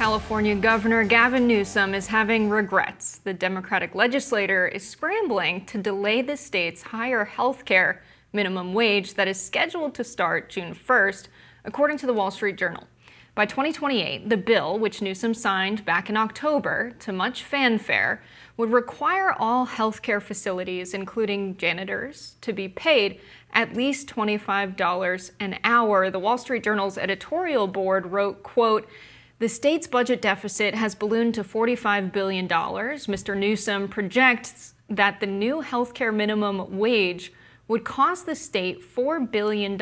California Governor Gavin Newsom is having regrets. The Democratic legislator is scrambling to delay the state's higher health care minimum wage that is scheduled to start June 1st, according to the Wall Street Journal. By 2028, the bill, which Newsom signed back in October to much fanfare, would require all healthcare facilities, including janitors, to be paid at least $25 an hour. The Wall Street Journal's editorial board wrote, quote, "The state's budget deficit has ballooned to $45 billion. Mr. Newsom projects that the new healthcare minimum wage would cost the state $4 billion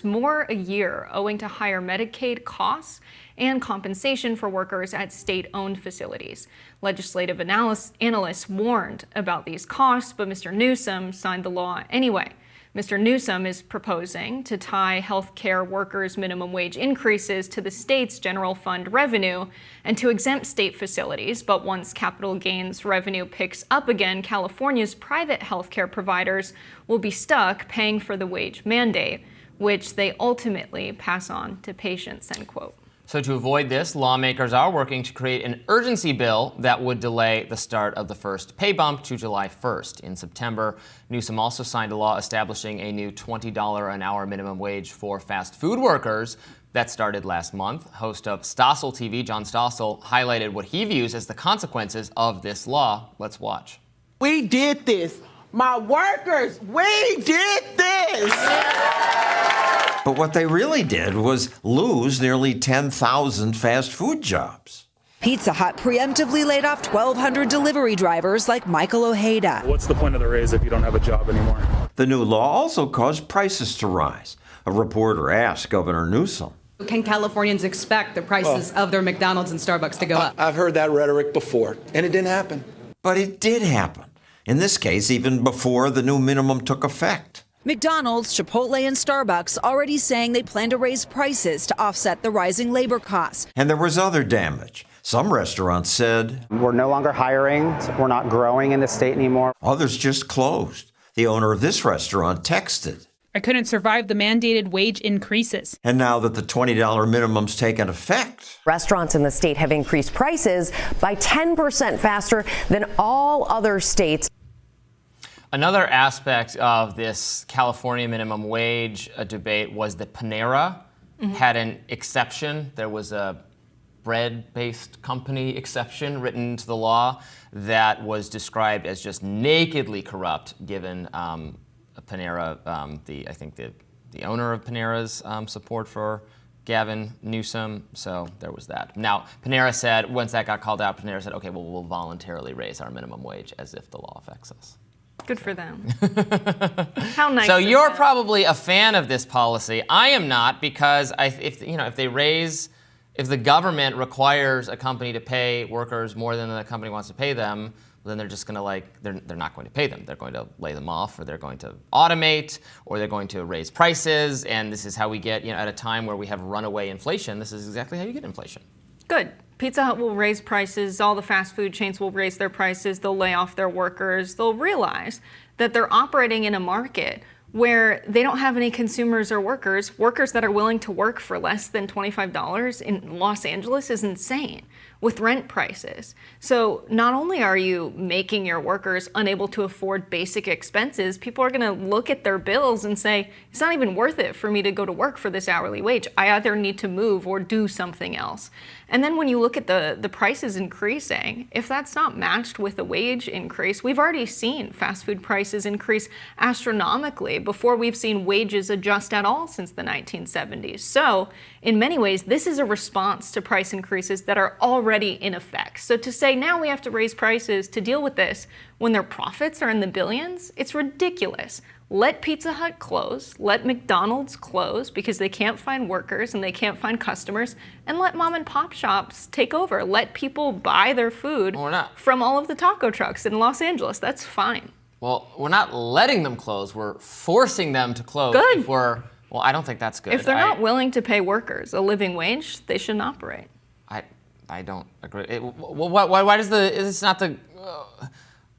more a year, owing to higher Medicaid costs and compensation for workers at state-owned facilities. Legislative analysts warned about these costs, but Mr. Newsom signed the law anyway. Mr. Newsom is proposing to tie health care workers' minimum wage increases to the state's general fund revenue and to exempt state facilities. But once capital gains revenue picks up again, California's private health care providers will be stuck paying for the wage mandate, which they ultimately pass on to patients," end quote. So to avoid this, lawmakers are working to create an urgency bill that would delay the start of the first pay bump to July 1st. In September, Newsom also signed a law establishing a new $20 an hour minimum wage for fast food workers that started last month. Host of Stossel TV, John Stossel, highlighted what he views as the consequences of this law. Let's watch. We did this. My workers, we did this! But what they really did was lose nearly 10,000 fast food jobs. Pizza Hut preemptively laid off 1,200 delivery drivers like Michael Ojeda. What's the point of the raise if you don't have a job anymore? The new law also caused prices to rise. A reporter asked Governor Newsom, "Can Californians expect the prices of their McDonald's and Starbucks to go up?" I've heard that rhetoric before, and it didn't happen. But it did happen. In this case, even before the new minimum took effect. McDonald's, Chipotle, and Starbucks already saying they plan to raise prices to offset the rising labor costs. And there was other damage. Some restaurants said, "We're no longer hiring. We're not growing in the state anymore." Others just closed. The owner of this restaurant texted, "I couldn't survive the mandated wage increases." And now that the $20 minimum's taken effect, restaurants in the state have increased prices by 10% faster than all other states. Another aspect of this California minimum wage debate was that Panera had an exception. There was a bread-based company exception written into the law that was described as just nakedly corrupt, given Panera, I think the owner of Panera's support for Gavin Newsom. So there was that. Now, Panera said, once that got called out, Panera said, okay, well, we'll voluntarily raise our minimum wage, as if the law affects us. Good for them. How nice. So you're probably a fan of this policy. I am not, because if the government requires a company to pay workers more than the company wants to pay them, then they're just going to they're not going to pay them. They're going to lay them off, or they're going to automate, or they're going to raise prices. And this is how we get, at a time where we have runaway inflation, this is exactly how you get inflation. Good. Pizza Hut will raise prices. All the fast food chains will raise their prices. They'll lay off their workers. They'll realize that they're operating in a market where they don't have any consumers or workers that are willing to work for less than $25 in Los Angeles is insane with rent prices. So not only are you making your workers unable to afford basic expenses, people are going to look at their bills and say, it's not even worth it for me to go to work for this hourly wage. I either need to move or do something else. And then when you look at the prices increasing, if that's not matched with a wage increase, we've already seen fast food prices increase astronomically before we've seen wages adjust at all since the 1970s. So in many ways, this is a response to price increases that are already in effect. So to say now we have to raise prices to deal with this when their profits are in the billions, it's ridiculous. Let Pizza Hut close, let McDonald's close because they can't find workers and they can't find customers, and let mom and pop shops take over. Let people buy their food from all of the taco trucks in Los Angeles. That's fine. Well, we're not letting them close. We're forcing them to close. Good. Well, I don't think that's good. If they're not willing to pay workers a living wage, they shouldn't operate. I don't agree. Why does it's not the...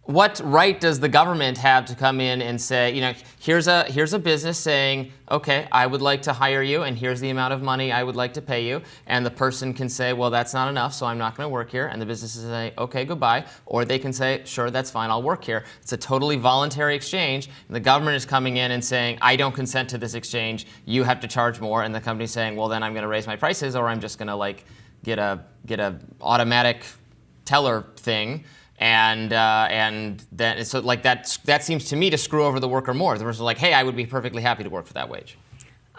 what right does the government have to come in and say, here's a business saying, okay, I would like to hire you, and here's the amount of money I would like to pay you, and the person can say, well, that's not enough, so I'm not going to work here, and the business is say, okay, goodbye, or they can say, sure, that's fine, I'll work here. It's a totally voluntary exchange, and the government is coming in and saying, I don't consent to this exchange, you have to charge more, and the company's saying, well, then I'm going to raise my prices, or I'm just going to get a automatic teller thing. And then so that seems to me to screw over the worker more. The person's like, hey, I would be perfectly happy to work for that wage.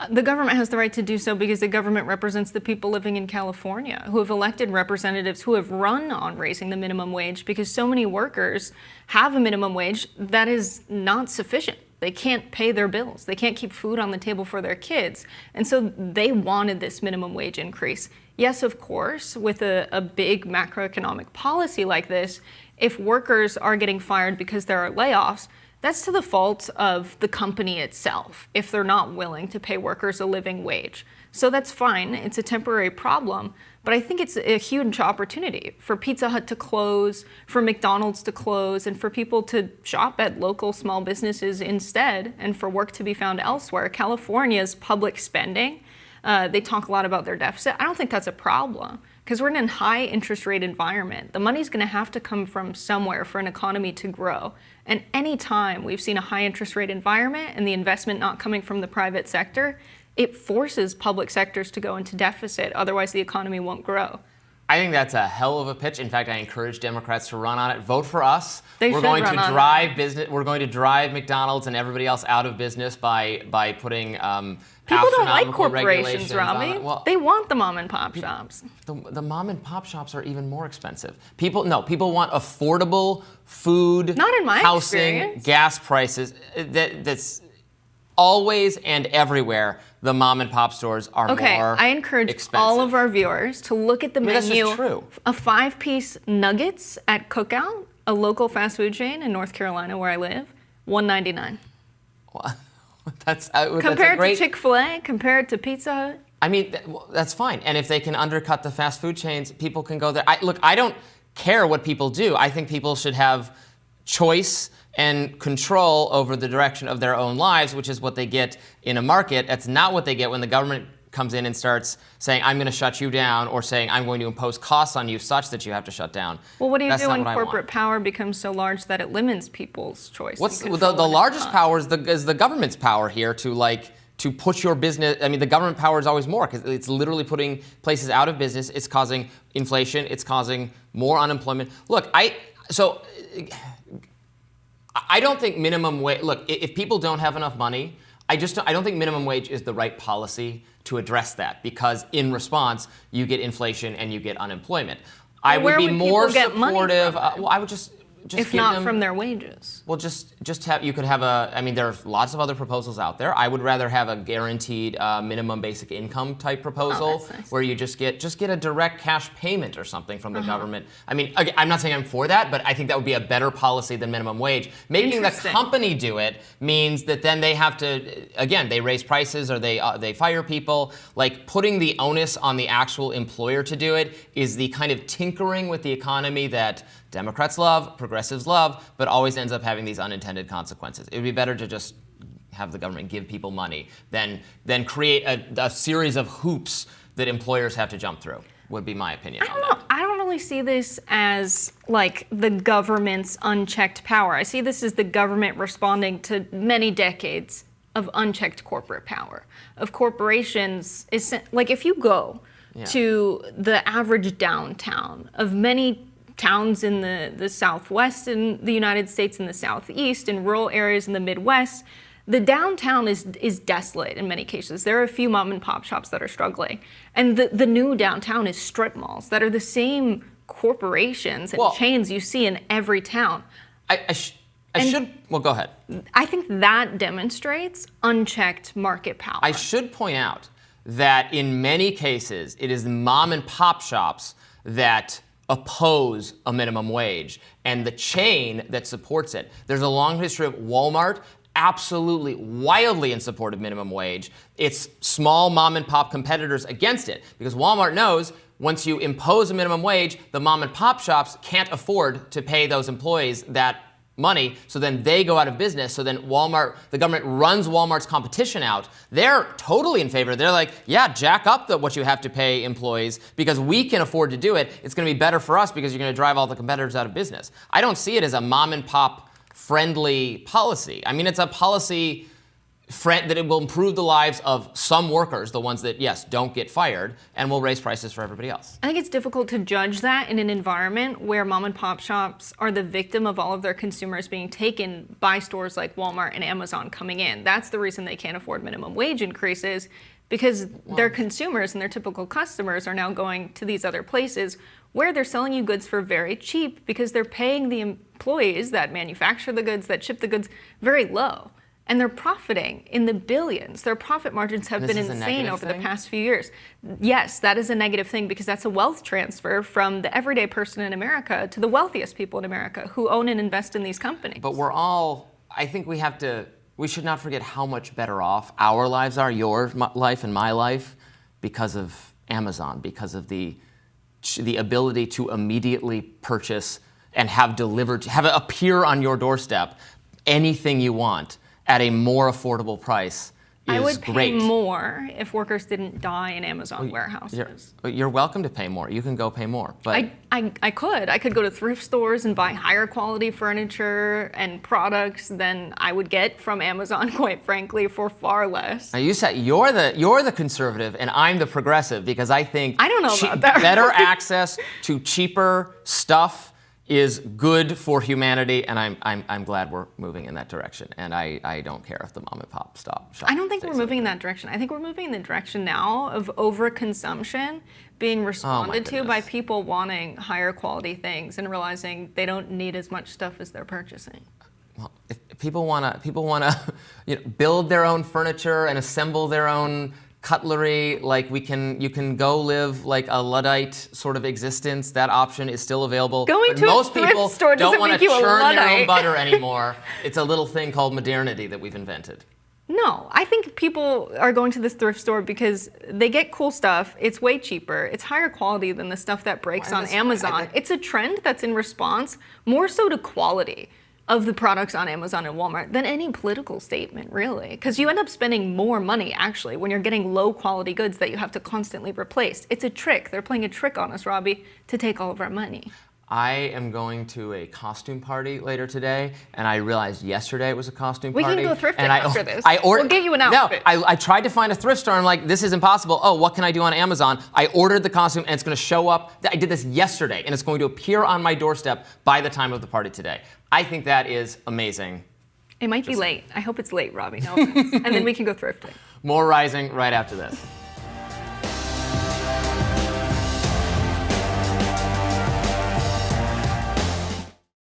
The government has the right to do so because the government represents the people living in California who have elected representatives who have run on raising the minimum wage because so many workers have a minimum wage that is not sufficient. They can't pay their bills. They can't keep food on the table for their kids. And so they wanted this minimum wage increase. Yes, of course, with a big macroeconomic policy like this, if workers are getting fired because there are layoffs, that's to the fault of the company itself if they're not willing to pay workers a living wage. So that's fine. It's a temporary problem. But I think it's a huge opportunity for Pizza Hut to close, for McDonald's to close, and for people to shop at local small businesses instead, and for work to be found elsewhere. California's public spending, they talk a lot about their deficit. I don't think that's a problem because we're in a high interest rate environment. The money's going to have to come from somewhere for an economy to grow. And any time we've seen a high interest rate environment and the investment not coming from the private sector, it forces public sectors to go into deficit. Otherwise, the economy won't grow. I think that's a hell of a pitch. In fact, I encourage Democrats to run on it. Vote for us. We're going to drive business. We're going to drive McDonald's and everybody else out of business by putting people don't like astronomical corporations, regulations on Robbie. it. Well, they want the mom and pop shops. the mom and pop shops are even more expensive. People want affordable food, Not in my housing, experience. gas prices. That's always and everywhere. The mom and pop stores are more Okay, I encourage expensive. all of our viewers to look at the that's menu. just true. A 5-piece nuggets at Cookout, a local fast food chain in North Carolina where I live, $1.99. Well, that's a Compared great, to Chick-fil-A, compared to Pizza Hut. I mean, that's fine. And if they can undercut the fast food chains, people can go there. I don't care what people do. I think people should have choice and control over the direction of their own lives, which is what they get in a market. That's not what they get when the government comes in and starts saying, I'm going to shut you down, or saying, I'm going to impose costs on you such that you have to shut down. Well, what do you That's do not when what I corporate want. power becomes so large that it limits people's choice? The largest power is the government's power here to put your business. I mean, the government power is always more because it's literally putting places out of business. It's causing inflation. It's causing more unemployment. Look, I don't think minimum wage. Look, if people don't have enough money, I don't think minimum wage is the right policy to address that, because in response you get inflation and you get unemployment. I would be more supportive. I would just if give not them, from their wages. Well, just have, you could have I mean, there are lots of other proposals out there. I would rather have a guaranteed minimum basic income type proposal nice. where you just get a direct cash payment or something from the government. I mean, I'm not saying I'm for that, but I think that would be a better policy than minimum wage. Making the company do it means that then they have to, again, they raise prices or they fire people. Like, putting the onus on the actual employer to do it is the kind of tinkering with the economy that Democrats love, progressives love, but always ends up having these unintended consequences. It would be better to just have the government give people money than create a series of hoops that employers have to jump through, would be my opinion on that. I don't really see this as like the government's unchecked power. I see this as the government responding to many decades of unchecked corporate power, of corporations. Like, if you go to the average downtown of many towns in the Southwest in the United States, in the Southeast, in rural areas in the Midwest, the downtown is desolate in many cases. There are a few mom and pop shops that are struggling. And the new downtown is strip malls that are the same corporations and chains you see in every town. Well, go ahead. I think that demonstrates unchecked market power. I should point out that in many cases, it is the mom and pop shops that oppose a minimum wage and the chain that supports it. There's a long history of Walmart absolutely wildly in support of minimum wage. It's small mom and pop competitors against it, because Walmart knows once you impose a minimum wage, the mom and pop shops can't afford to pay those employees that money, so then they go out of business. So then Walmart, the government runs Walmart's competition out. They're totally in favor. They're like, yeah, jack up what you have to pay employees because we can afford to do it. It's going to be better for us because you're going to drive all the competitors out of business. I don't see it as a mom and pop friendly policy. I mean, it's a policy that it will improve the lives of some workers, the ones that, yes, don't get fired, and will raise prices for everybody else. I think it's difficult to judge that in an environment where mom and pop shops are the victim of all of their consumers being taken by stores like Walmart and Amazon coming in. That's the reason they can't afford minimum wage increases, because their consumers and their typical customers are now going to these other places where they're selling you goods for very cheap because they're paying the employees that manufacture the goods, that ship the goods, very low. And they're profiting in the billions. Their profit margins have been insane over the past few years. Yes, that is a negative thing because that's a wealth transfer from the everyday person in America to the wealthiest people in America who own and invest in these companies. But I think we should not forget how much better off our lives are, your life and my life, because of Amazon, because of the ability to immediately purchase and have it appear on your doorstep anything you want at a more affordable price is I would pay great. more if workers didn't die in Amazon warehouses. You're welcome to pay more. You can go pay more. But I could go to thrift stores and buy higher quality furniture and products than I would get from Amazon, quite frankly, for far less. Now you said you're the conservative and I'm the progressive because I think I don't know about that. Better access to cheaper stuff is good for humanity, and I'm glad we're moving in that direction. And I don't care if the mom and pop shop. I don't think we're moving in that direction. I think we're moving in the direction now of overconsumption being responded to by people wanting higher quality things and realizing they don't need as much stuff as they're purchasing. Well, if people wanna build their own furniture and assemble their own cutlery, like you can go live like a Luddite sort of existence. That option is still available. Going to most a thrift people store don't want to churn their own Luddite. butter anymore. It's a little thing called modernity that we've invented. No, I think people are going to this thrift store because they get cool stuff. It's way cheaper. It's higher quality than the stuff that breaks on Amazon. It's a trend that's in response more so to quality of the products on Amazon and Walmart than any political statement, really. Because you end up spending more money, actually, when you're getting low-quality goods that you have to constantly replace. It's a trick. They're playing a trick on us, Robby, to take all of our money. I am going to a costume party later today, and I realized yesterday it was a costume party. We can go thrifting after this. We'll get you an outfit. No, I tried to find a thrift store. I'm like, this is impossible. Oh, what can I do on Amazon? I ordered the costume, and it's going to show up. I did this yesterday, and it's going to appear on my doorstep by the time of the party today. I think that is amazing. It might be late. I hope it's late, Robby. No offense. And then we can go thrifting. More Rising right after this.